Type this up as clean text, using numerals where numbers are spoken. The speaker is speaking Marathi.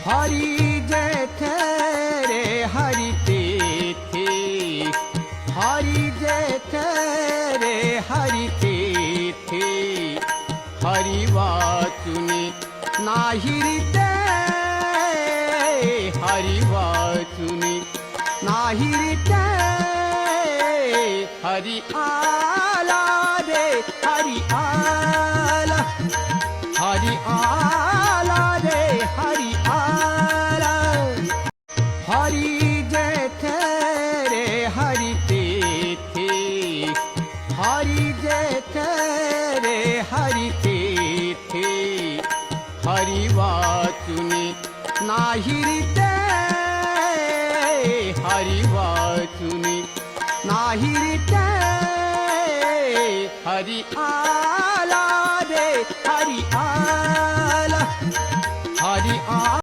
हरी जेथे रे हरी तेथे, हरी जेथे रे हरी तेथे, हरी वाचुनी नाही ते, हरी वाचुनी नाही ते, हरी आला रे हरी आला, हरी आला रे हरी आला, हरी जेथे रे हरी तेथे, हरी जेथे रे हरी तेथे, हरी वाचुनी नाही ते, हरी वाचुनी नाही ते, हरी आला रे हरी